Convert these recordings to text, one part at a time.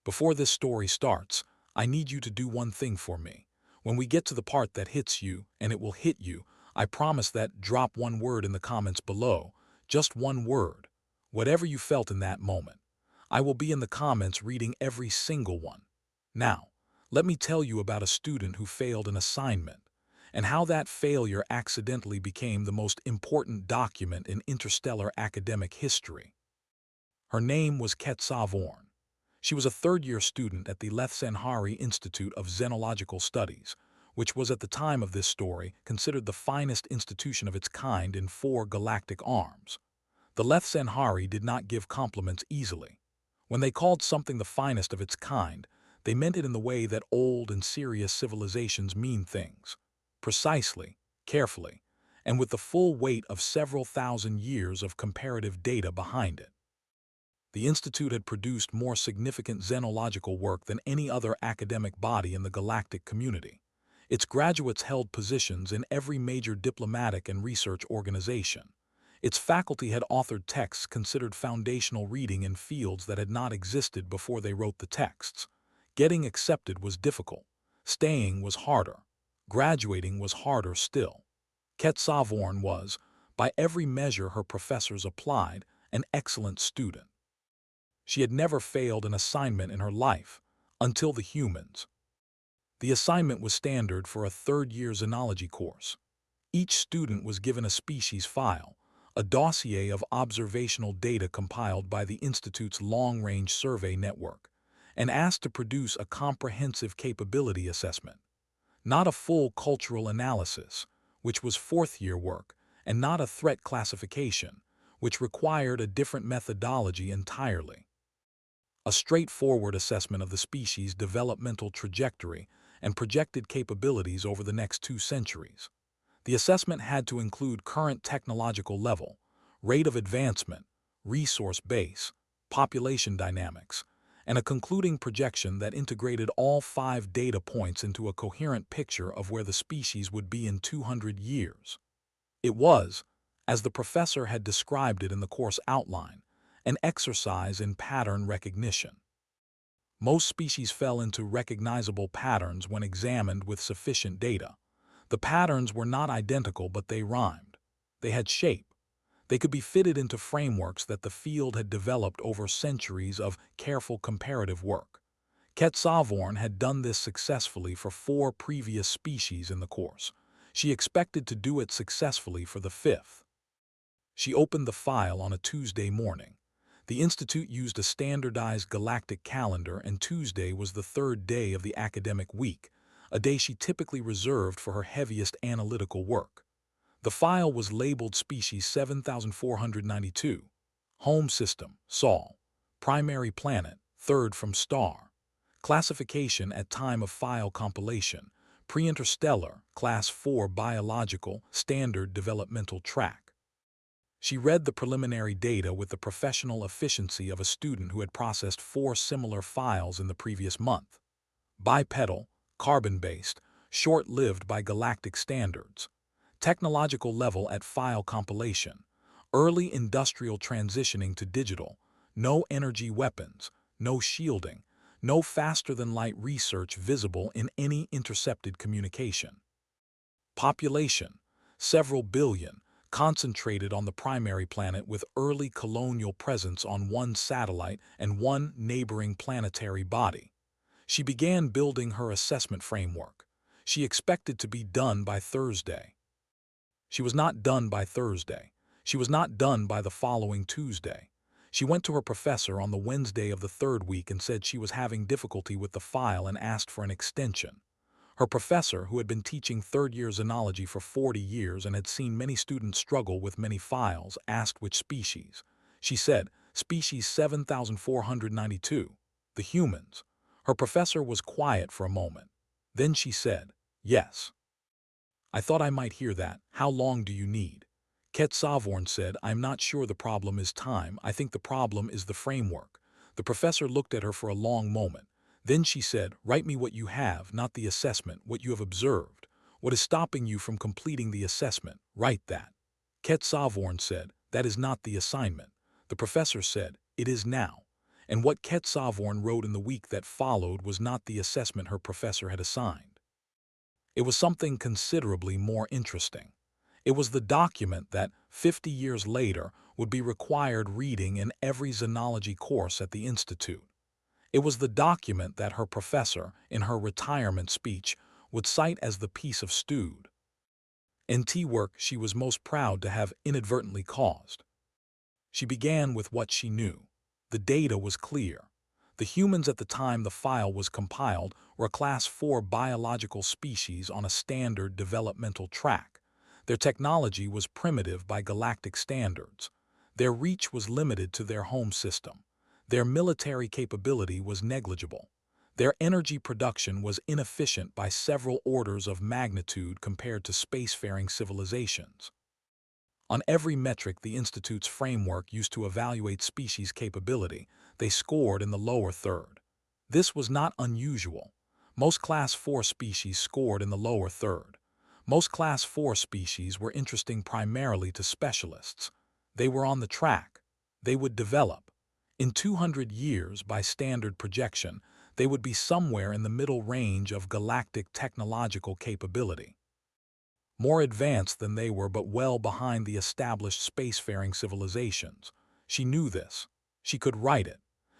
Before this story starts, I need you to do one thing for me. When we get to the part that hits you, and it will hit you, I promise that drop one word in the comments below, just one word, whatever you felt in that moment. I will be in the comments reading every single one. Now, let me tell you about a student who failed an assignment, and how that failure accidentally became the most important document in interstellar academic history. Her name was Kett-Sa-Vorn. She was a third-year student at the Kett-Sa-Vorn Institute of Xenological Studies, which was at the time of this story considered the finest institution of its kind in 4 galactic arms. The Kett-Sa-Vorn did not give compliments easily. When they called something the finest of its kind, they meant it in the way that old and serious civilizations mean things. Precisely, carefully, and with the full weight of several thousand years of comparative data behind it. The Institute had produced more significant xenological work than any other academic body in the galactic community. Its graduates held positions in every major diplomatic and research organization. Its faculty had authored texts considered foundational reading in fields that had not existed before they wrote the texts. Getting accepted was difficult. Staying was harder. Graduating was harder still. Kett-Sa-Vorn was, by every measure her professors applied, an excellent student. She had never failed an assignment in her life, until the humans. The assignment was standard for a third-year xenology course. Each student was given a species file, a dossier of observational data compiled by the Institute's long-range survey network, and asked to produce a comprehensive capability assessment. Not a full cultural analysis, which was fourth-year work, and not a threat classification, which required a different methodology entirely. A straightforward assessment of the species' developmental trajectory and projected capabilities over the next 2 centuries. The assessment had to include current technological level, rate of advancement, resource base, population dynamics, and a concluding projection that integrated all 5 data points into a coherent picture of where the species would be in 200 years. It was, as the professor had described it in the course outline, an exercise in pattern recognition. Most species fell into recognizable patterns when examined with sufficient data. The patterns were not identical, but they rhymed. They had shape. They could be fitted into frameworks that the field had developed over centuries of careful comparative work. Kett-Sa-Vorn had done this successfully for 4 previous species in the course. She expected to do it successfully for the 5th. She opened the file on a Tuesday morning. The Institute used a standardized galactic calendar, and Tuesday was the 3rd day of the academic week, a day she typically reserved for her heaviest analytical work. The file was labeled Species 7492, Home System, Sol, Primary Planet, 3rd from Star, Classification at time of file compilation, Pre-Interstellar, Class 4 Biological, Standard Developmental Track. She read the preliminary data with the professional efficiency of a student who had processed 4 similar files in the previous month. Bipedal, carbon-based, short-lived by galactic standards. Technological level at file compilation. Early industrial transitioning to digital. No energy weapons, no shielding, no faster-than-light research visible in any intercepted communication. Population, several billion, concentrated on the primary planet with early colonial presence on 1 satellite and 1 neighboring planetary body. She began building her assessment framework. She expected to be done by Thursday. She was not done by Thursday. She was not done by the following Tuesday. She went to her professor on the Wednesday of the 3rd week and said she was having difficulty with the file and asked for an extension. Her professor, who had been teaching 3rd-year xenology for 40 years and had seen many students struggle with many files, asked which species. She said, Species 7492, the humans. Her professor was quiet for a moment. Then she said, yes. I thought I might hear that. How long do you need? Kett-Sa-Vorn said, I'm not sure the problem is time. I think the problem is the framework. The professor looked at her for a long moment. Then she said, write me what you have, not the assessment, what you have observed. What is stopping you from completing the assessment? Write that. Kett-Sa-Vorn said, that is not the assignment. The professor said, it is now. And what Kett-Sa-Vorn wrote in the week that followed was not the assessment her professor had assigned. It was something considerably more interesting. It was the document that, 50 years later, would be required reading in every zoology course at the Institute. It was the document that her professor, in her retirement speech, would cite as the piece of stewed NT work she was most proud to have inadvertently caused. She began with what she knew. The data was clear. The humans at the time the file was compiled were a Class 4 biological species on a standard developmental track. Their technology was primitive by galactic standards. Their reach was limited to their home system. Their military capability was negligible. Their energy production was inefficient by several orders of magnitude compared to spacefaring civilizations. On every metric the Institute's framework used to evaluate species capability, they scored in the lower third. This was not unusual. Most Class 4 species scored in the lower third. Most Class 4 species were interesting primarily to specialists. They were on the track. They would develop. In 200 years, by standard projection, they would be somewhere in the middle range of galactic technological capability. More advanced than they were, but well behind the established spacefaring civilizations. She knew this. She could write it.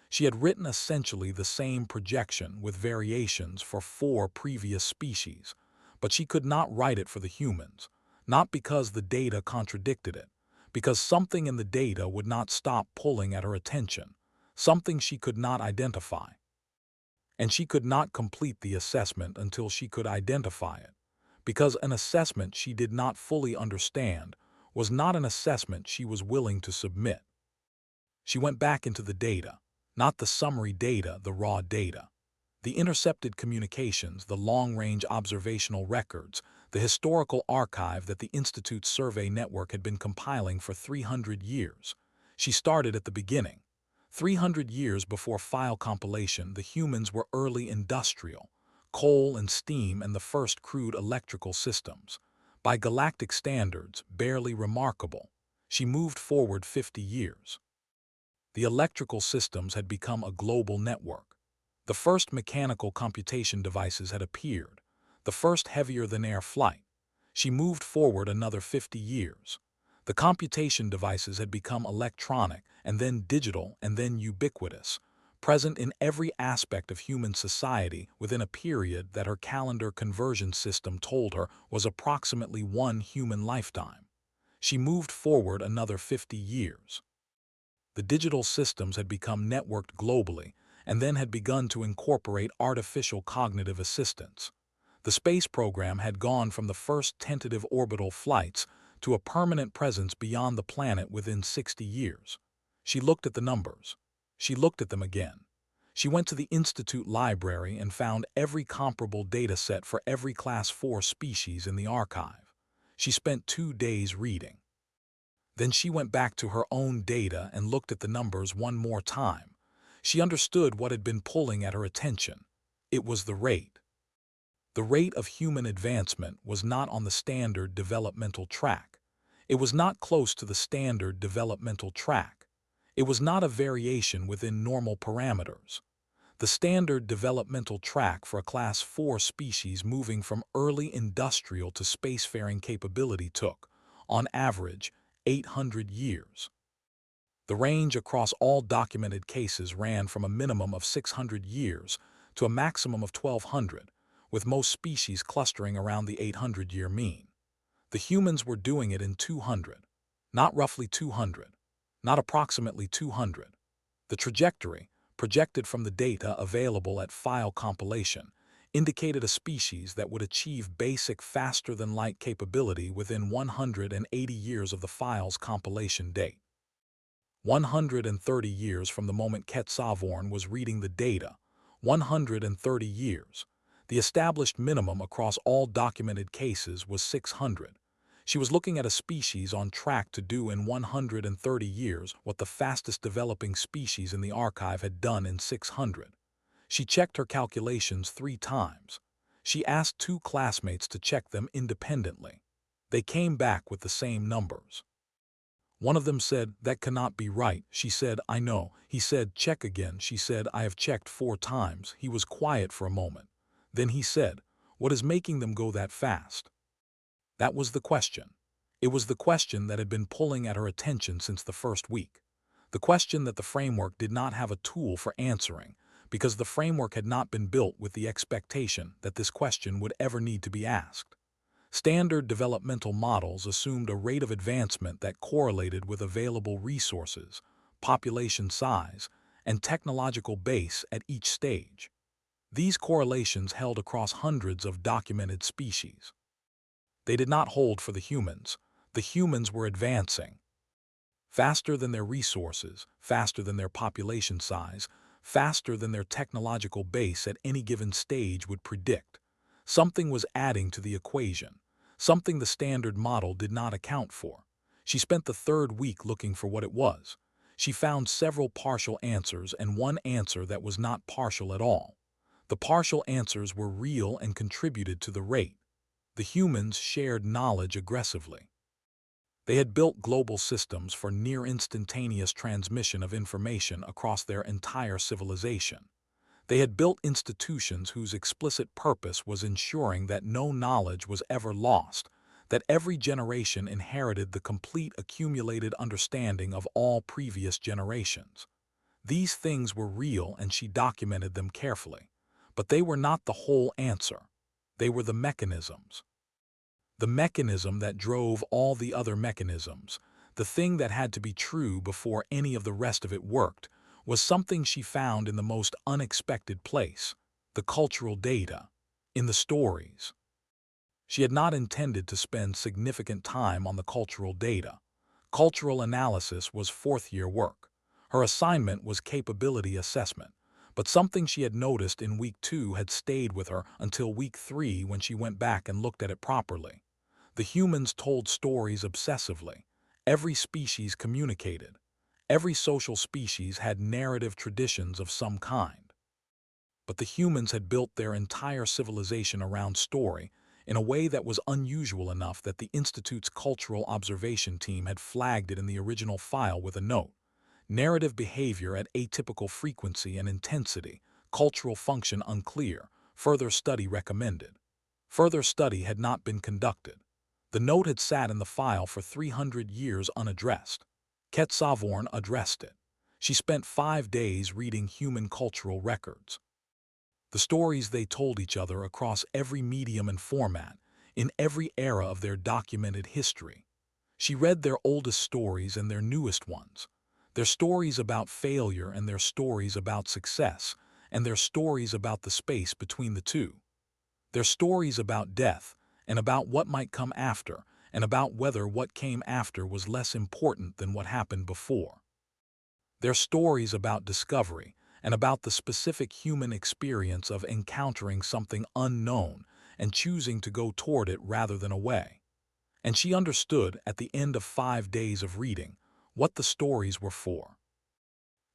She had written essentially the same projection with variations for 4 previous species, but she could not write it for the humans, not because the data contradicted it, because something in the data would not stop pulling at her attention, something she could not identify. And she could not complete the assessment until she could identify it, because an assessment she did not fully understand was not an assessment she was willing to submit. She went back into the data, not the summary data, the raw data. The intercepted communications, the long-range observational records, the historical archive that the Institute's survey network had been compiling for 300 years. She started at the beginning. 300 years before file compilation, the humans were early industrial, coal and steam and the first crude electrical systems. By galactic standards, barely remarkable. She moved forward 50 years. The electrical systems had become a global network. The first mechanical computation devices had appeared, the first heavier-than-air flight. She moved forward another 50 years. The computation devices had become electronic, and then digital, and then ubiquitous, present in every aspect of human society within a period that her calendar conversion system told her was approximately 1 human lifetime. She moved forward another 50 years. The digital systems had become networked globally, and then had begun to incorporate artificial cognitive assistance. The space program had gone from the first tentative orbital flights to a permanent presence beyond the planet within 60 years. She looked at the numbers. She looked at them again. She went to the Institute library and found every comparable data set for every Class 4 species in the archive. She spent 2 days reading. Then she went back to her own data and looked at the numbers one more time. She understood what had been pulling at her attention. It was the rate. The rate of human advancement was not on the standard developmental track. It was not close to the standard developmental track. It was not a variation within normal parameters. The standard developmental track for a Class 4 species moving from early industrial to spacefaring capability took, on average, 800 years. The range across all documented cases ran from a minimum of 600 years to a maximum of 1,200, with most species clustering around the 800-year mean. The humans were doing it in 200, not roughly 200, not approximately 200. The trajectory, projected from the data available at file compilation, indicated a species that would achieve basic faster-than-light capability within 180 years of the file's compilation date. 130 years from the moment Kett-Sa-Vorn was reading the data. 130 years. The established minimum across all documented cases was 600. She was looking at a species on track to do in 130 years what the fastest developing species in the archive had done in 600. She checked her calculations 3 times. She asked 2 classmates to check them independently. They came back with the same numbers. One of them said, "That cannot be right." She said, "I know." He said, "Check again." She said, "I have checked 4 times." He was quiet for a moment. Then he said, "What is making them go that fast?" That was the question. It was the question that had been pulling at her attention since the first week. The question that the framework did not have a tool for answering, because the framework had not been built with the expectation that this question would ever need to be asked. Standard developmental models assumed a rate of advancement that correlated with available resources, population size, and technological base at each stage. These correlations held across hundreds of documented species. They did not hold for the humans. The humans were advancing faster than their resources, faster than their population size, faster than their technological base at any given stage would predict. Something was adding to the equation, something the standard model did not account for. She spent the third week looking for what it was. She found several partial answers and one answer that was not partial at all. The partial answers were real and contributed to the rate. The humans shared knowledge aggressively. They had built global systems for near-instantaneous transmission of information across their entire civilization. They had built institutions whose explicit purpose was ensuring that no knowledge was ever lost, that every generation inherited the complete accumulated understanding of all previous generations. These things were real and she documented them carefully. But they were not the whole answer. They were the mechanisms. The mechanism that drove all the other mechanisms, the thing that had to be true before any of the rest of it worked, was something she found in the most unexpected place, the cultural data, in the stories. She had not intended to spend significant time on the cultural data. Cultural analysis was fourth-year work. Her assignment was capability assessment, but something she had noticed in week 2 had stayed with her until week 3 when she went back and looked at it properly. The humans told stories obsessively. Every species communicated. Every social species had narrative traditions of some kind. But the humans had built their entire civilization around story in a way that was unusual enough that the Institute's cultural observation team had flagged it in the original file with a note. Narrative behavior at atypical frequency and intensity, cultural function unclear, further study recommended. Further study had not been conducted. The note had sat in the file for 300 years unaddressed. Kett-Sa-Vorn addressed it. She spent 5 days reading human cultural records. The stories they told each other across every medium and format, in every era of their documented history. She read their oldest stories and their newest ones. Their stories about failure and their stories about success, and their stories about the space between the two. Their stories about death, and about what might come after, and about whether what came after was less important than what happened before. Their stories about discovery, and about the specific human experience of encountering something unknown and choosing to go toward it rather than away. And she understood, at the end of 5 days of reading, what the stories were for.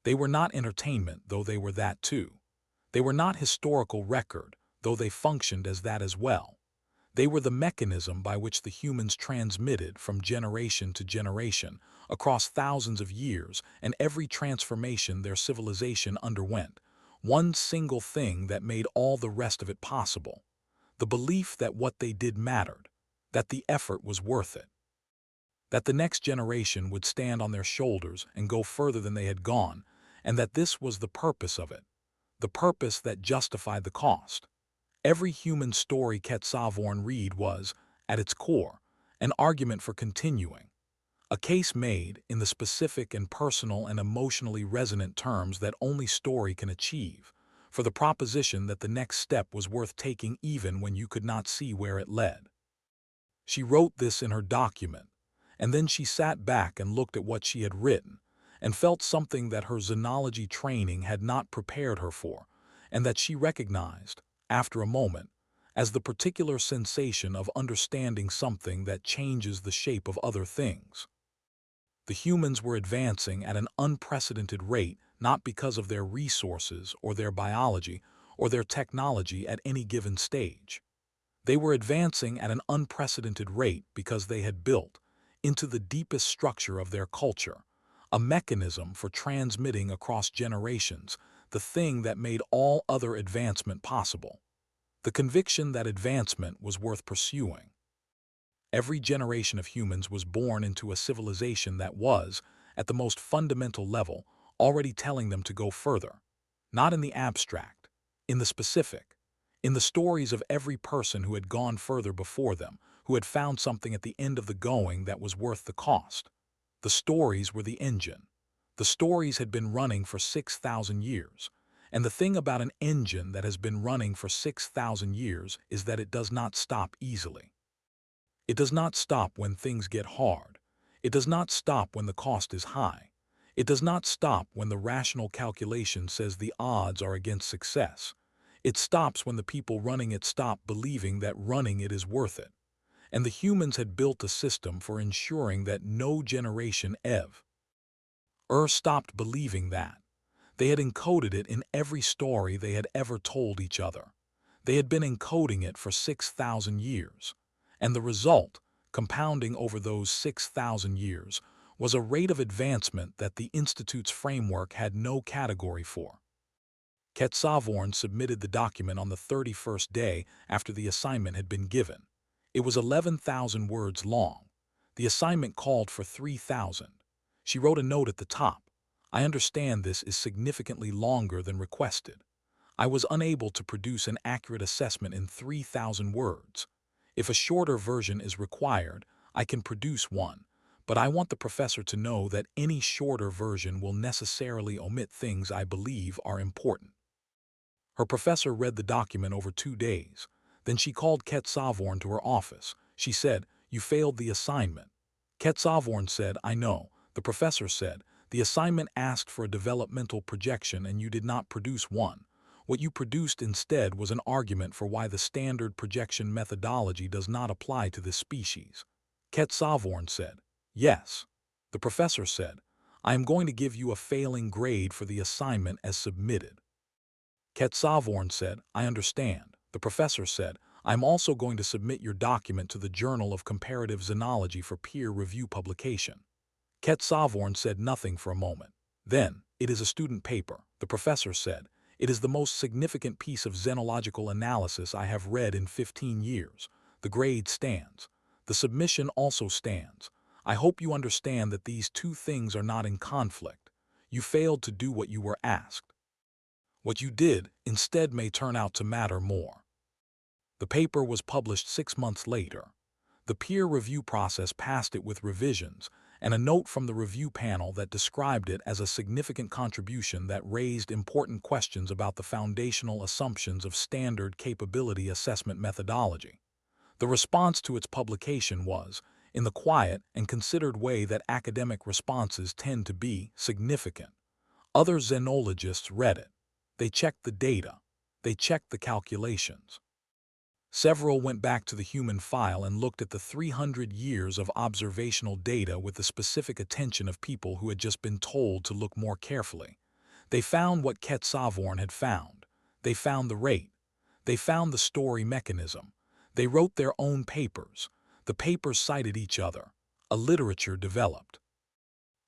They were not entertainment, though they were that too. They were not historical record, though they functioned as that as well. They were the mechanism by which the humans transmitted from generation to generation, across thousands of years, and every transformation their civilization underwent. One single thing that made all the rest of it possible. The belief that what they did mattered, that the effort was worth it. That the next generation would stand on their shoulders and go further than they had gone, and that this was the purpose of it, the purpose that justified the cost. Every human story Kett-Sa-Vorn read was, at its core, an argument for continuing. A case made, in the specific and personal and emotionally resonant terms that only story can achieve, for the proposition that the next step was worth taking even when you could not see where it led. She wrote this in her document, and then she sat back and looked at what she had written, and felt something that her xenology training had not prepared her for, and that she recognized, after a moment, as the particular sensation of understanding something that changes the shape of other things. The humans were advancing at an unprecedented rate not because of their resources or their biology or their technology at any given stage. They were advancing at an unprecedented rate because they had built, into the deepest structure of their culture, a mechanism for transmitting across generations the thing that made all other advancement possible, the conviction that advancement was worth pursuing. Every generation of humans was born into a civilization that was, at the most fundamental level, already telling them to go further, not in the abstract, in the specific, in the stories of every person who had gone further before them, who had found something at the end of the going that was worth the cost. The stories were the engine. The stories had been running for 6,000 years. And the thing about an engine that has been running for 6,000 years is that it does not stop easily. It does not stop when things get hard. It does not stop when the cost is high. It does not stop when the rational calculation says the odds are against success. It stops when the people running it stop believing that running it is worth it. And the humans had built a system for ensuring that no generation ever stopped believing that. They had encoded it in every story they had ever told each other. They had been encoding it for 6,000 years. And the result, compounding over those 6,000 years, was a rate of advancement that the Institute's framework had no category for. Kett-Sa-Vorn submitted the document on the 31st day after the assignment had been given. It was 11,000 words long. The assignment called for 3,000. She wrote a note at the top. I understand this is significantly longer than requested. I was unable to produce an accurate assessment in 3,000 words. If a shorter version is required, I can produce one, but I want the professor to know that any shorter version will necessarily omit things I believe are important. Her professor read the document over 2 days. Then she called Kett-Sa-Vorn to her office. She said, "You failed the assignment." Kett-Sa-Vorn said, "I know." The professor said, "The assignment asked for a developmental projection and you did not produce one. What you produced instead was an argument for why the standard projection methodology does not apply to this species." Kett-Sa-Vorn said, "Yes." The professor said, "I am going to give you a failing grade for the assignment as submitted." Kett-Sa-Vorn said, "I understand." The professor said, "I am also going to submit your document to the Journal of Comparative Xenology for peer review publication." Kett-Sa-Vorn said nothing for a moment. Then, "It is a student paper," the professor said. "It is the most significant piece of xenological analysis I have read in 15 years. The grade stands. The submission also stands. I hope you understand that these two things are not in conflict. You failed to do what you were asked. What you did instead may turn out to matter more." The paper was published 6 months later. The peer review process passed it with revisions and a note from the review panel that described it as a significant contribution that raised important questions about the foundational assumptions of standard capability assessment methodology. The response to its publication was, in the quiet and considered way that academic responses tend to be, significant. Other xenologists read it. They checked the data. They checked the calculations. Several went back to the human file and looked at the 300 years of observational data with the specific attention of people who had just been told to look more carefully. They found what Kett-Sa-Vorn had found. They found the rate. They found the story mechanism. They wrote their own papers. The papers cited each other. A literature developed.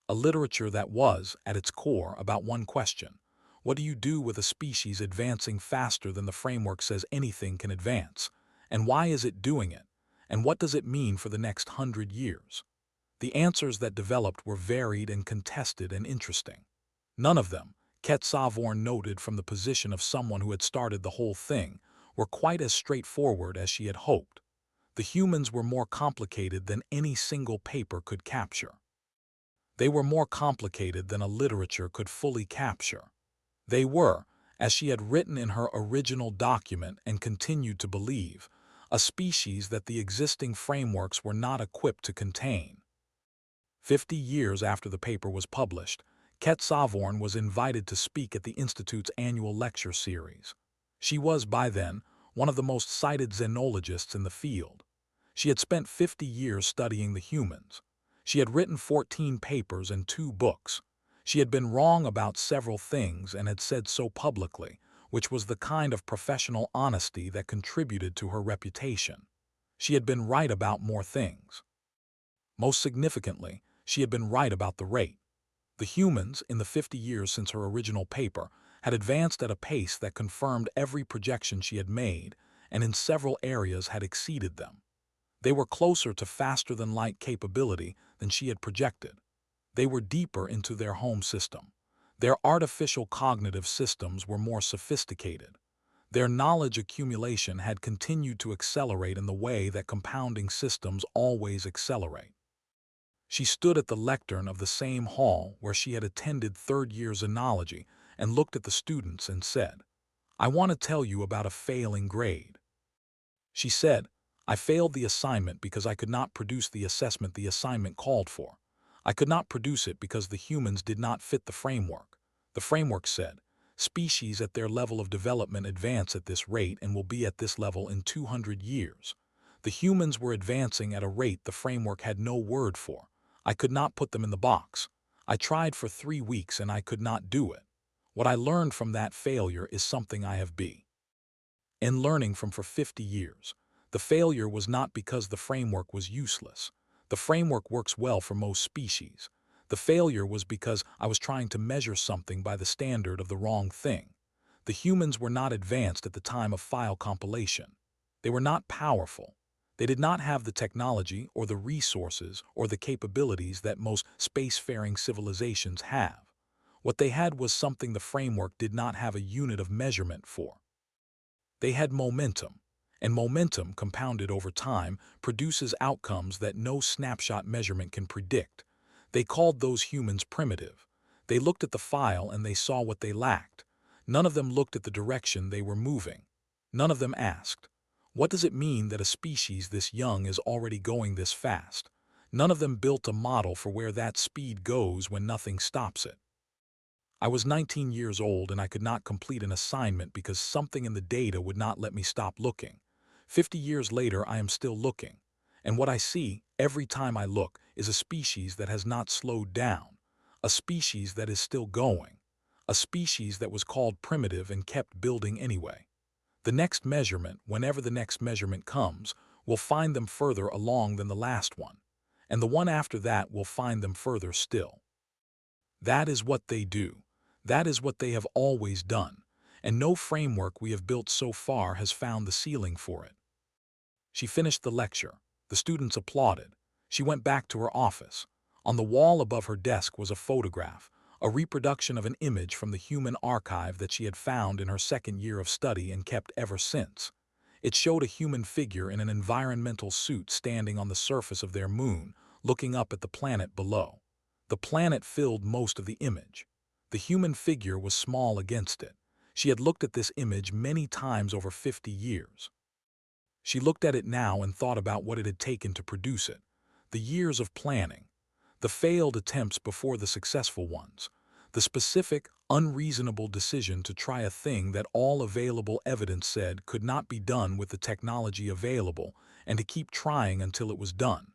A literature that was, at its core, about one question. What do you do with a species advancing faster than the framework says anything can advance? And why is it doing it? And what does it mean for the next 100 years? The answers that developed were varied and contested and interesting. None of them, Kett-Sa-Vorn noted from the position of someone who had started the whole thing, were quite as straightforward as she had hoped. The humans were more complicated than any single paper could capture. They were more complicated than a literature could fully capture. They were, as she had written in her original document and continued to believe, a species that the existing frameworks were not equipped to contain. 50 years after the paper was published, Kett-Sa-Vorn was invited to speak at the Institute's annual lecture series. She was, by then, one of the most cited xenologists in the field. She had spent 50 years studying the humans. She had written 14 papers and 2 books. She had been wrong about several things and had said so publicly, which was the kind of professional honesty that contributed to her reputation. She had been right about more things. Most significantly, she had been right about the rate. The humans, in the 50 years since her original paper, had advanced at a pace that confirmed every projection she had made, and in several areas had exceeded them. They were closer to faster-than-light capability than she had projected. They were deeper into their home system. Their artificial cognitive systems were more sophisticated. Their knowledge accumulation had continued to accelerate in the way that compounding systems always accelerate. She stood at the lectern of the same hall where she had attended third-year xenology and looked at the students and said, "I want to tell you about a failing grade." She said, "I failed the assignment because I could not produce the assessment the assignment called for. I could not produce it because the humans did not fit the framework. The framework said, species at their level of development advance at this rate and will be at this level in 200 years. The humans were advancing at a rate the framework had no word for. I could not put them in the box. I tried for 3 weeks and I could not do it. What I learned from that failure is something I have been learning from for 50 years. The failure was not because the framework was useless. The framework works well for most species. The failure was because I was trying to measure something by the standard of the wrong thing. The humans were not advanced at the time of file compilation. They were not powerful. They did not have the technology or the resources or the capabilities that most spacefaring civilizations have. What they had was something the framework did not have a unit of measurement for. They had momentum, and momentum compounded over time produces outcomes that no snapshot measurement can predict. They called those humans primitive. They looked at the file and they saw what they lacked. None of them looked at the direction they were moving. None of them asked, "What does it mean that a species this young is already going this fast?" None of them built a model for where that speed goes when nothing stops it. I was 19 years old and I could not complete an assignment because something in the data would not let me stop looking. 50 years later, I am still looking. And what I see, every time I look, is a species that has not slowed down, a species that is still going, a species that was called primitive and kept building anyway. The next measurement, whenever the next measurement comes, will find them further along than the last one, and the one after that will find them further still. That is what they do. That is what they have always done, and no framework we have built so far has found the ceiling for it. She finished the lecture. The students applauded. She went back to her office. On the wall above her desk was a photograph, a reproduction of an image from the human archive that she had found in her second year of study and kept ever since. It showed a human figure in an environmental suit standing on the surface of their moon, looking up at the planet below. The planet filled most of the image. The human figure was small against it. She had looked at this image many times over 50 years. She looked at it now and thought about what it had taken to produce it. The years of planning. The failed attempts before the successful ones. The specific, unreasonable decision to try a thing that all available evidence said could not be done with the technology available, and to keep trying until it was done.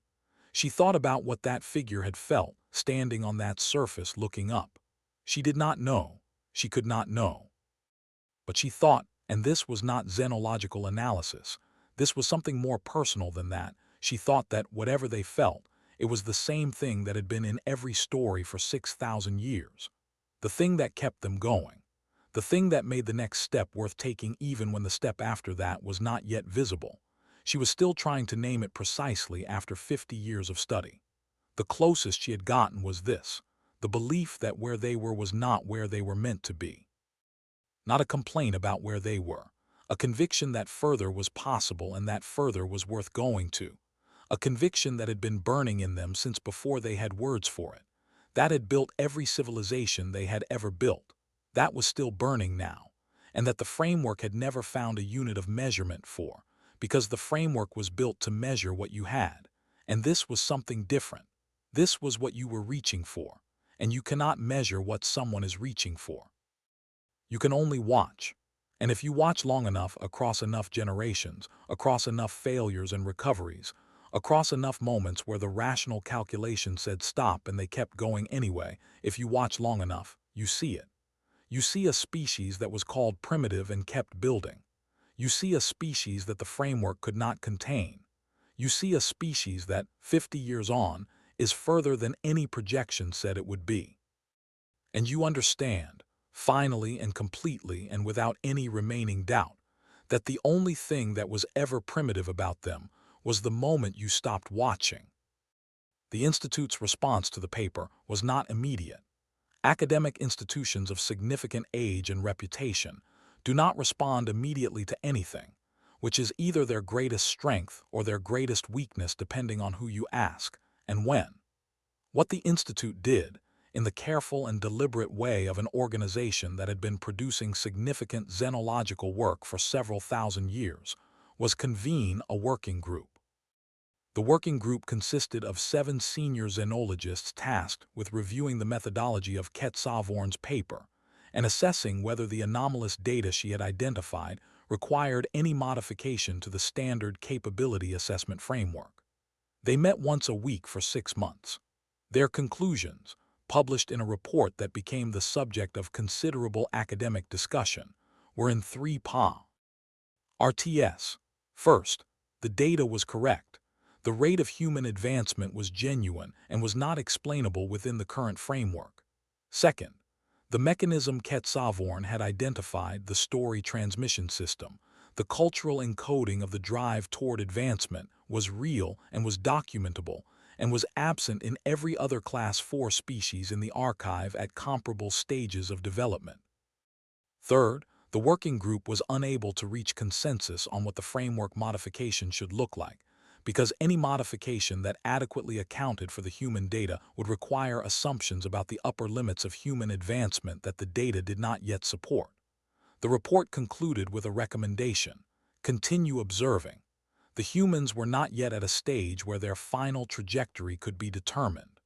She thought about what that figure had felt, standing on that surface looking up. She did not know. She could not know. But she thought, and this was not xenological analysis. This was something more personal than that. She thought that whatever they felt, it was the same thing that had been in every story for 6,000 years. The thing that kept them going. The thing that made the next step worth taking even when the step after that was not yet visible. She was still trying to name it precisely after 50 years of study. The closest she had gotten was this, the belief that where they were was not where they were meant to be. Not a complaint about where they were. A conviction that further was possible and that further was worth going to. A conviction that had been burning in them since before they had words for it. That had built every civilization they had ever built. That was still burning now. And that the framework had never found a unit of measurement for, because the framework was built to measure what you had. And this was something different. This was what you were reaching for. And you cannot measure what someone is reaching for. You can only watch. And if you watch long enough across enough generations, across enough failures and recoveries, across enough moments where the rational calculation said stop and they kept going anyway, if you watch long enough, you see it. You see a species that was called primitive and kept building. You see a species that the framework could not contain. You see a species that, 50 years on, is further than any projection said it would be. And you understand, finally and completely and without any remaining doubt, that the only thing that was ever primitive about them was the moment you stopped watching. The Institute's response to the paper was not immediate. Academic institutions of significant age and reputation do not respond immediately to anything, which is either their greatest strength or their greatest weakness depending on who you ask and when. What the Institute did, in the careful and deliberate way of an organization that had been producing significant xenological work for several thousand years, was convene a working group. The working group consisted of 7 senior xenologists tasked with reviewing the methodology of Kett-Sa-Vorn's paper and assessing whether the anomalous data she had identified required any modification to the standard capability assessment framework. They met once a week for 6 months. Their conclusions, published in a report that became the subject of considerable academic discussion, were in 3 parts. RTS. First, the data was correct. The rate of human advancement was genuine and was not explainable within the current framework. Second, the mechanism Kett-Sa-Vorn had identified, the story transmission system, the cultural encoding of the drive toward advancement, was real and was documentable, and was absent in every other Class 4 species in the archive at comparable stages of development. Third, the working group was unable to reach consensus on what the framework modification should look like, because any modification that adequately accounted for the human data would require assumptions about the upper limits of human advancement that the data did not yet support. The report concluded with a recommendation: continue observing. The humans were not yet at a stage where their final trajectory could be determined.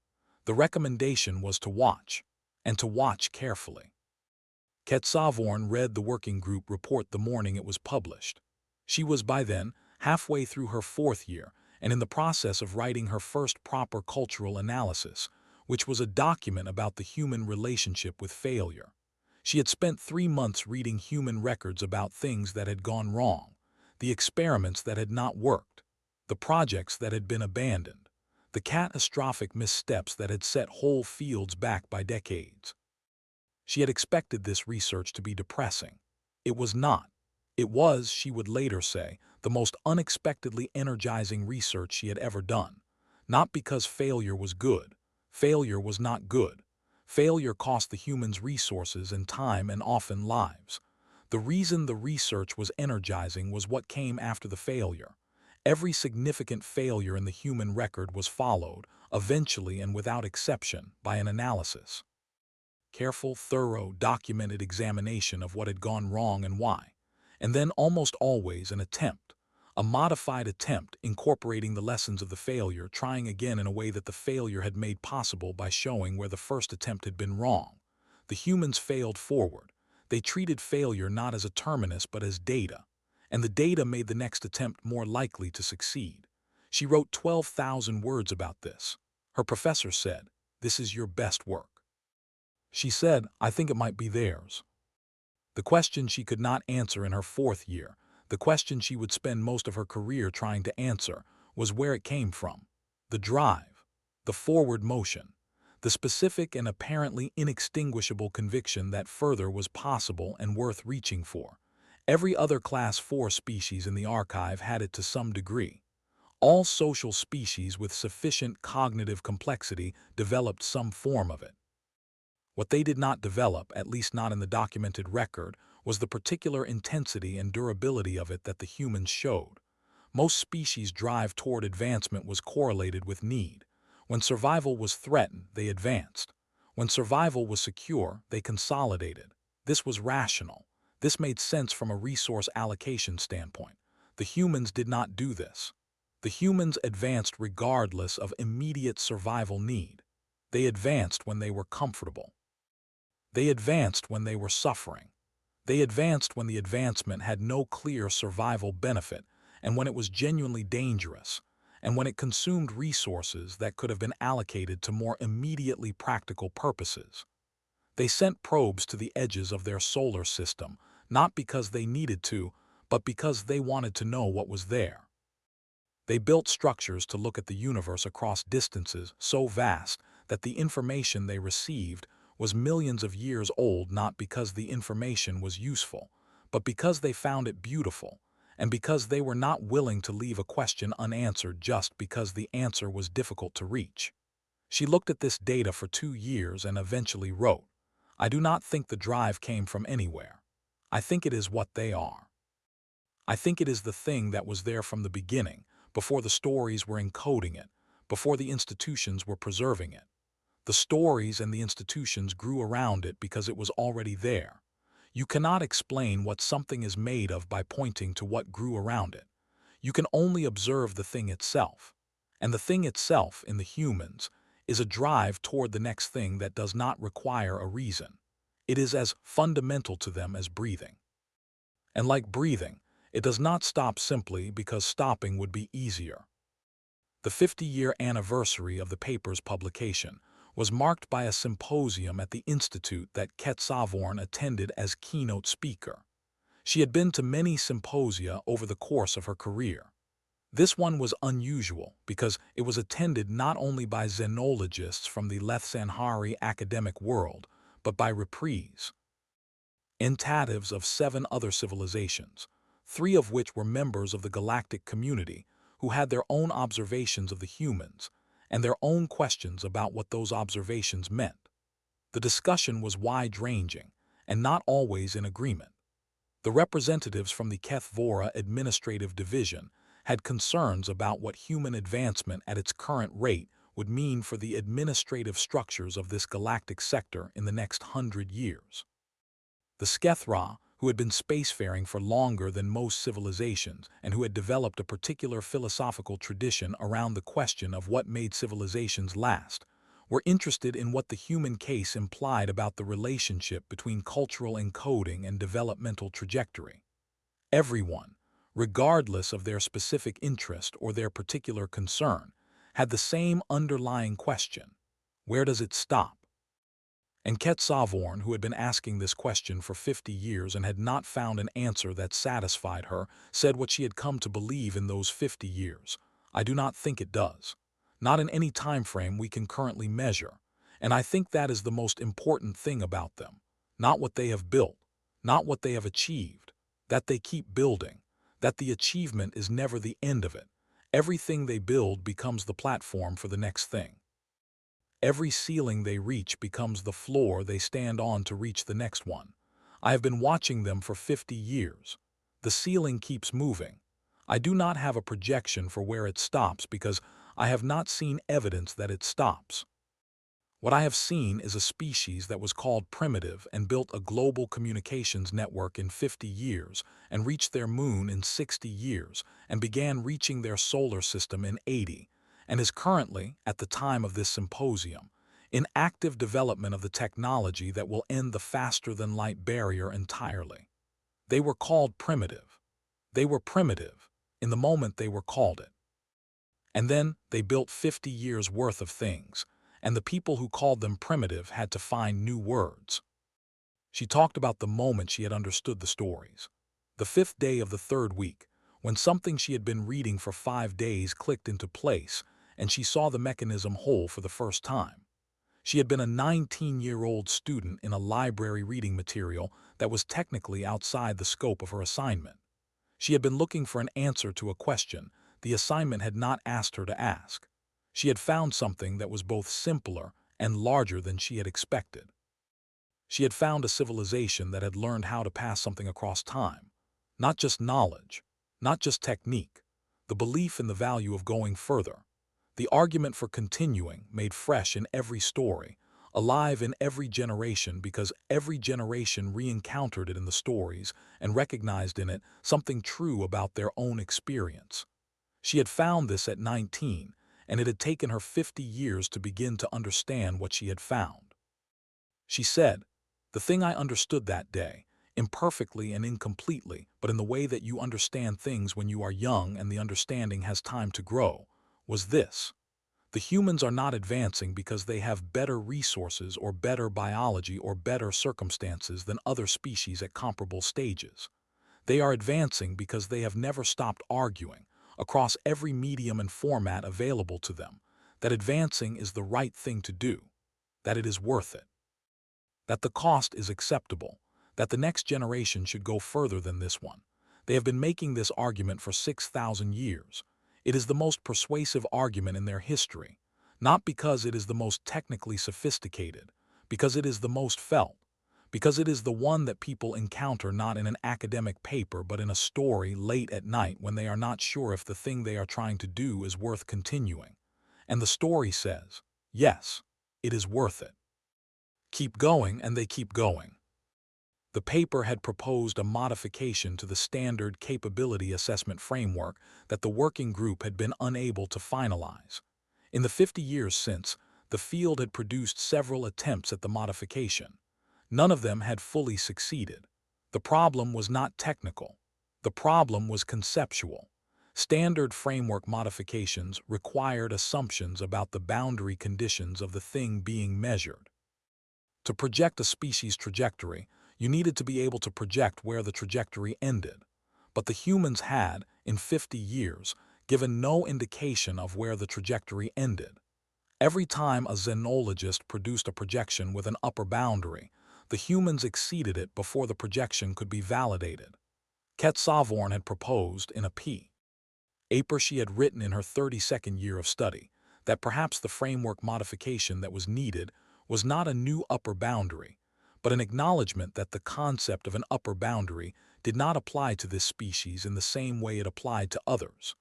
The recommendation was to watch, and to watch carefully. Kett-Sa-Vorn read the working group report the morning it was published. She was by then halfway through her 4th year and in the process of writing her first proper cultural analysis, which was a document about the human relationship with failure. She had spent 3 months reading human records about things that had gone wrong, the experiments that had not worked, the projects that had been abandoned, the catastrophic missteps that had set whole fields back by decades. She had expected this research to be depressing. It was not. It was, she would later say, the most unexpectedly energizing research she had ever done. Not because failure was good. Failure was not good. Failure cost the humans resources and time and often lives. The reason the research was energizing was what came after the failure. Every significant failure in the human record was followed, eventually and without exception, by an analysis. Careful, thorough, documented examination of what had gone wrong and why. And then almost always an attempt, a modified attempt incorporating the lessons of the failure, trying again in a way that the failure had made possible by showing where the first attempt had been wrong. The humans failed forward. They treated failure not as a terminus but as data, and the data made the next attempt more likely to succeed. She wrote 12,000 words about this. Her professor said, "This is your best work." She said, "I think it might be theirs." The question she could not answer in her 4th year, the question she would spend most of her career trying to answer, was where it came from. The drive, the forward motion, the specific and apparently inextinguishable conviction that further was possible and worth reaching for. Every other Class 4 species in the archive had it to some degree. All social species with sufficient cognitive complexity developed some form of it. What they did not develop, at least not in the documented record, was the particular intensity and durability of it that the humans showed. Most species' drive toward advancement was correlated with need. When survival was threatened, they advanced. When survival was secure, they consolidated. This was rational. This made sense from a resource allocation standpoint. The humans did not do this. The humans advanced regardless of immediate survival need. They advanced when they were comfortable. They advanced when they were suffering. They advanced when the advancement had no clear survival benefit and when it was genuinely dangerous, and when it consumed resources that could have been allocated to more immediately practical purposes. They sent probes to the edges of their solar system, not because they needed to, but because they wanted to know what was there. They built structures to look at the universe across distances so vast that the information they received was millions of years old, not because the information was useful, but because they found it beautiful, and because they were not willing to leave a question unanswered just because the answer was difficult to reach. She looked at this data for 2 years and eventually wrote, "I do not think the drive came from anywhere. I think it is what they are. I think it is the thing that was there from the beginning, before the stories were encoding it, before the institutions were preserving it. The stories and the institutions grew around it because it was already there. You cannot explain what something is made of by pointing to what grew around it. You can only observe the thing itself. And the thing itself, in the humans, is a drive toward the next thing that does not require a reason. It is as fundamental to them as breathing. And like breathing, it does not stop simply because stopping would be easier." The 50-year anniversary of the paper's publication was marked by a symposium at the institute that Kett-Sa-Vorn attended as keynote speaker. She had been to many symposia over the course of her career. This one was unusual because it was attended not only by xenologists from the Lethsanhari academic world, but by representatives of 7 other civilizations, 3 of which were members of the galactic community, who had their own observations of the humans and their own questions about what those observations meant. The discussion was wide-ranging and not always in agreement. The representatives from the Kett-Sa-Vorn Administrative Division had concerns about what human advancement at its current rate would mean for the administrative structures of this galactic sector in the next 100 years. The Skethra, who had been spacefaring for longer than most civilizations and who had developed a particular philosophical tradition around the question of what made civilizations last, were interested in what the human case implied about the relationship between cultural encoding and developmental trajectory. Everyone, regardless of their specific interest or their particular concern, had the same underlying question: where does it stop? And Kett-Sa-Vorn, who had been asking this question for 50 years and had not found an answer that satisfied her, said what she had come to believe in those 50 years. "I do not think it does. Not in any time frame we can currently measure. And I think that is the most important thing about them. Not what they have built, not what they have achieved, that they keep building, that the achievement is never the end of it. Everything they build becomes the platform for the next thing. Every ceiling they reach becomes the floor they stand on to reach the next one. I have been watching them for 50 years. The ceiling keeps moving. I do not have a projection for where it stops because I have not seen evidence that it stops. What I have seen is a species that was called primitive and built a global communications network in 50 years and reached their moon in 60 years and began reaching their solar system in 80, and is currently, at the time of this symposium, in active development of the technology that will end the faster-than-light barrier entirely. They were called primitive. They were primitive in the moment they were called it. And then they built 50 years' worth of things, and the people who called them primitive had to find new words. She talked about the moment she had understood the stories. The 5th day of the 3rd week, when something she had been reading for 5 days clicked into place, and she saw the mechanism whole for the first time. She had been a 19-year-old student in a library reading material that was technically outside the scope of her assignment. She had been looking for an answer to a question the assignment had not asked her to ask. She had found something that was both simpler and larger than she had expected. She had found a civilization that had learned how to pass something across time. Not just knowledge, not just technique, the belief in the value of going further. The argument for continuing, made fresh in every story, alive in every generation because every generation re-encountered it in the stories and recognized in it something true about their own experience. She had found this at 19, and it had taken her 50 years to begin to understand what she had found. She said, "The thing I understood that day, imperfectly and incompletely, but in the way that you understand things when you are young and the understanding has time to grow, was this. The humans are not advancing because they have better resources or better biology or better circumstances than other species at comparable stages. They are advancing because they have never stopped arguing, across every medium and format available to them, that advancing is the right thing to do, that it is worth it, that the cost is acceptable, that the next generation should go further than this one. They have been making this argument for 6,000 years. It is the most persuasive argument in their history, not because it is the most technically sophisticated, because it is the most felt, because it is the one that people encounter not in an academic paper but in a story late at night when they are not sure if the thing they are trying to do is worth continuing. And the story says, yes, it is worth it. Keep going, and they keep going. The paper had proposed a modification to the standard capability assessment framework that the working group had been unable to finalize. In the 50 years since, the field had produced several attempts at the modification. None of them had fully succeeded. The problem was not technical. The problem was conceptual. Standard framework modifications required assumptions about the boundary conditions of the thing being measured. To project a species' trajectory, you needed to be able to project where the trajectory ended. But the humans had, in 50 years, given no indication of where the trajectory ended. Every time a xenologist produced a projection with an upper boundary, the humans exceeded it before the projection could be validated. Kett-Sa-Vorn had proposed, in a paper she had written in her 32nd year of study, that perhaps the framework modification that was needed was not a new upper boundary, but an acknowledgement that the concept of an upper boundary did not apply to this species in the same way it applied to others.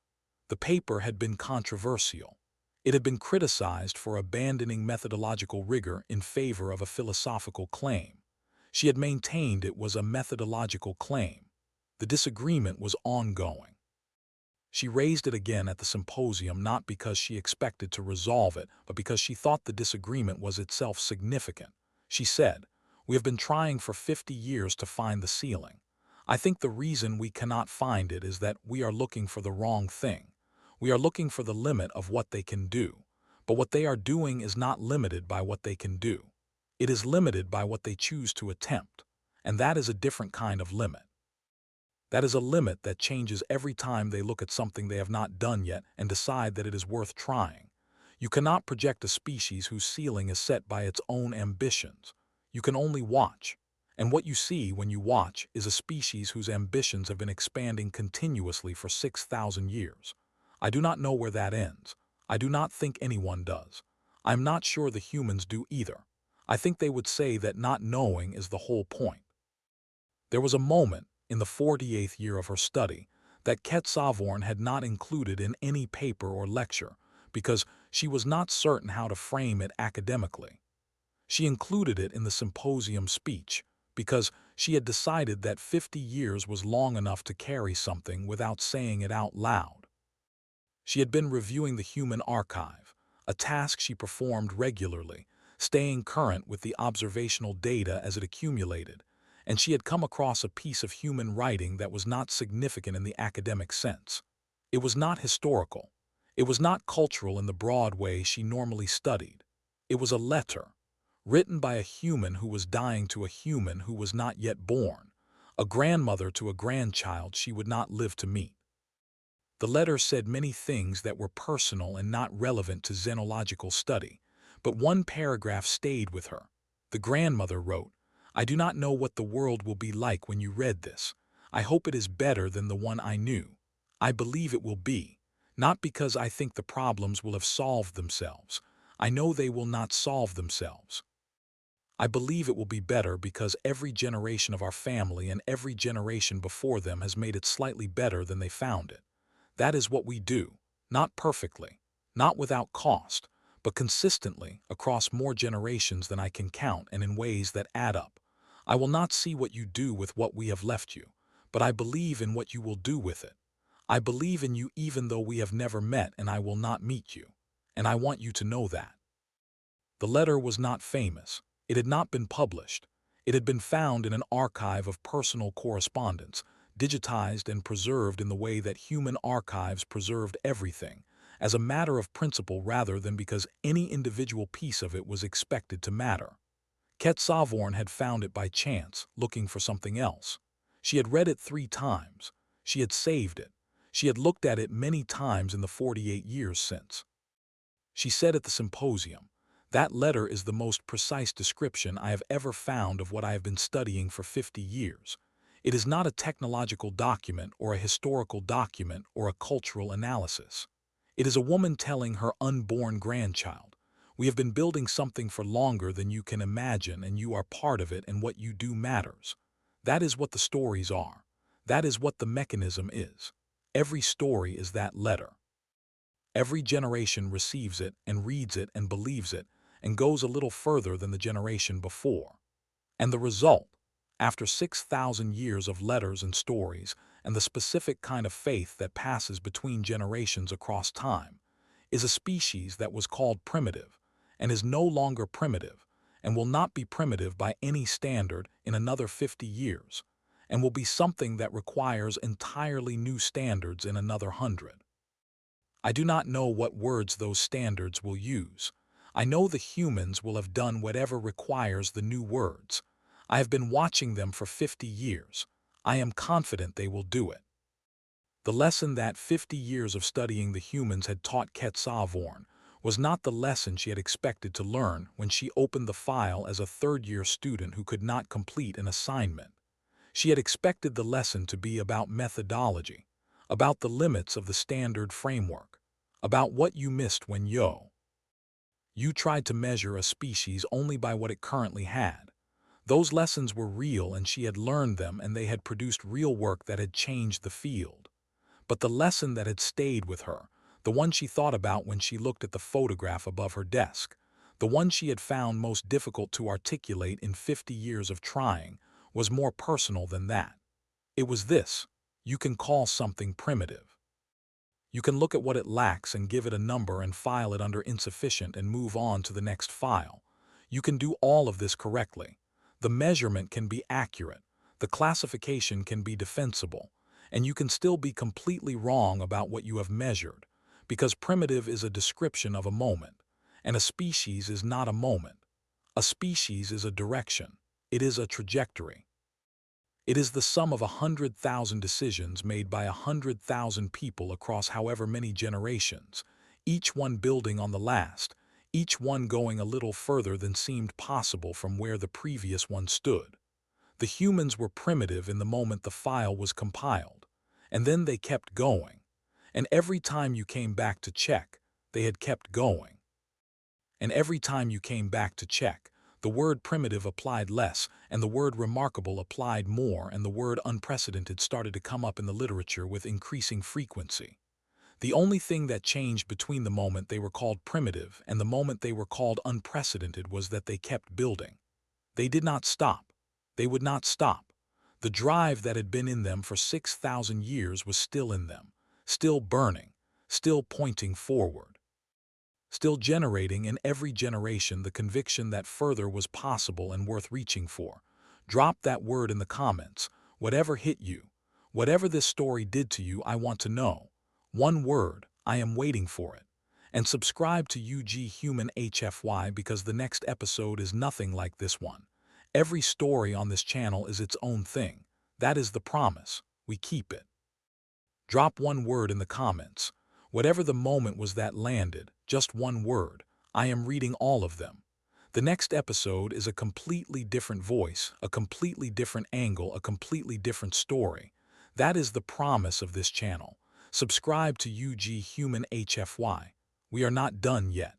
The paper had been controversial. It had been criticized for abandoning methodological rigor in favor of a philosophical claim. She had maintained it was a methodological claim. The disagreement was ongoing. She raised it again at the symposium not because she expected to resolve it, but because she thought the disagreement was itself significant. She said, "We have been trying for 50 years to find the ceiling. I think the reason we cannot find it is that we are looking for the wrong thing. We are looking for the limit of what they can do. But what they are doing is not limited by what they can do. It is limited by what they choose to attempt. And that is a different kind of limit. That is a limit that changes every time they look at something they have not done yet and decide that it is worth trying. You cannot project a species whose ceiling is set by its own ambitions. You can only watch. And what you see when you watch is a species whose ambitions have been expanding continuously for 6,000 years. I do not know where that ends. I do not think anyone does. I am not sure the humans do either. I think they would say that not knowing is the whole point." There was a moment, in the 48th year of her study, that Kett-Sa-Vorn had not included in any paper or lecture because she was not certain how to frame it academically. She included it in the symposium speech because she had decided that 50 years was long enough to carry something without saying it out loud. She had been reviewing the human archive, a task she performed regularly, staying current with the observational data as it accumulated, and she had come across a piece of human writing that was not significant in the academic sense. It was not historical. It was not cultural in the broad way she normally studied. It was a letter, written by a human who was dying to a human who was not yet born, a grandmother to a grandchild she would not live to meet. The letter said many things that were personal and not relevant to xenological study, but one paragraph stayed with her. The grandmother wrote, "I do not know what the world will be like when you read this. I hope it is better than the one I knew. I believe it will be, not because I think the problems will have solved themselves. I know they will not solve themselves. I believe it will be better because every generation of our family and every generation before them has made it slightly better than they found it. That is what we do, not perfectly, not without cost, but consistently across more generations than I can count and in ways that add up. I will not see what you do with what we have left you, but I believe in what you will do with it. I believe in you even though we have never met and I will not meet you, and I want you to know that." The letter was not famous. It had not been published. It had been found in an archive of personal correspondence, digitized and preserved in the way that human archives preserved everything, as a matter of principle rather than because any individual piece of it was expected to matter. Kett-Sa-Vorn had found it by chance, looking for something else. She had read it 3 times. She had saved it. She had looked at it many times in the 48 years since. She said at the symposium, "That letter is the most precise description I have ever found of what I have been studying for 50 years. It is not a technological document or a historical document or a cultural analysis. It is a woman telling her unborn grandchild, 'We have been building something for longer than you can imagine, and you are part of it, and what you do matters.' That is what the stories are. That is what the mechanism is. Every story is that letter. Every generation receives it and reads it and believes it and goes a little further than the generation before. And the result, after 6,000 years of letters and stories and the specific kind of faith that passes between generations across time, is a species that was called primitive and is no longer primitive and will not be primitive by any standard in another 50 years and will be something that requires entirely new standards in another 100. I do not know what words those standards will use. I know the humans will have done whatever requires the new words. I have been watching them for 50 years. I am confident they will do it." The lesson that 50 years of studying the humans had taught Kett-Sa-Vorn was not the lesson she had expected to learn when she opened the file as a third-year student who could not complete an assignment. She had expected the lesson to be about methodology, about the limits of the standard framework, about what you missed when you tried to measure a species only by what it currently had. Those lessons were real and she had learned them, and they had produced real work that had changed the field. But the lesson that had stayed with her, the one she thought about when she looked at the photograph above her desk, the one she had found most difficult to articulate in 50 years of trying, was more personal than that. It was this: you can call something primitive. You can look at what it lacks and give it a number and file it under insufficient and move on to the next file. You can do all of this correctly. The measurement can be accurate, the classification can be defensible, and you can still be completely wrong about what you have measured, because primitive is a description of a moment, and a species is not a moment. A species is a direction. It is a trajectory. It is the sum of 100,000 decisions made by 100,000 people across however many generations, each one building on the last, each one going a little further than seemed possible from where the previous one stood. The humans were primitive in the moment the file was compiled, and then they kept going. And every time you came back to check, they had kept going. And every time you came back to check, the word primitive applied less, and the word remarkable applied more, and the word unprecedented started to come up in the literature with increasing frequency. The only thing that changed between the moment they were called primitive and the moment they were called unprecedented was that they kept building. They did not stop. They would not stop. The drive that had been in them for 6,000 years was still in them, still burning, still pointing forward, still generating in every generation the conviction that further was possible and worth reaching for. Drop that word in the comments. Whatever hit you, whatever this story did to you, I want to know. One word, I am waiting for it. And subscribe to UG Human HFY, because the next episode is nothing like this one. Every story on this channel is its own thing. That is the promise. We keep it. Drop one word in the comments. Whatever the moment was that landed, just one word. I am reading all of them. The next episode is a completely different voice, a completely different angle, a completely different story. That is the promise of this channel. Subscribe to UG Human HFY. We are not done yet.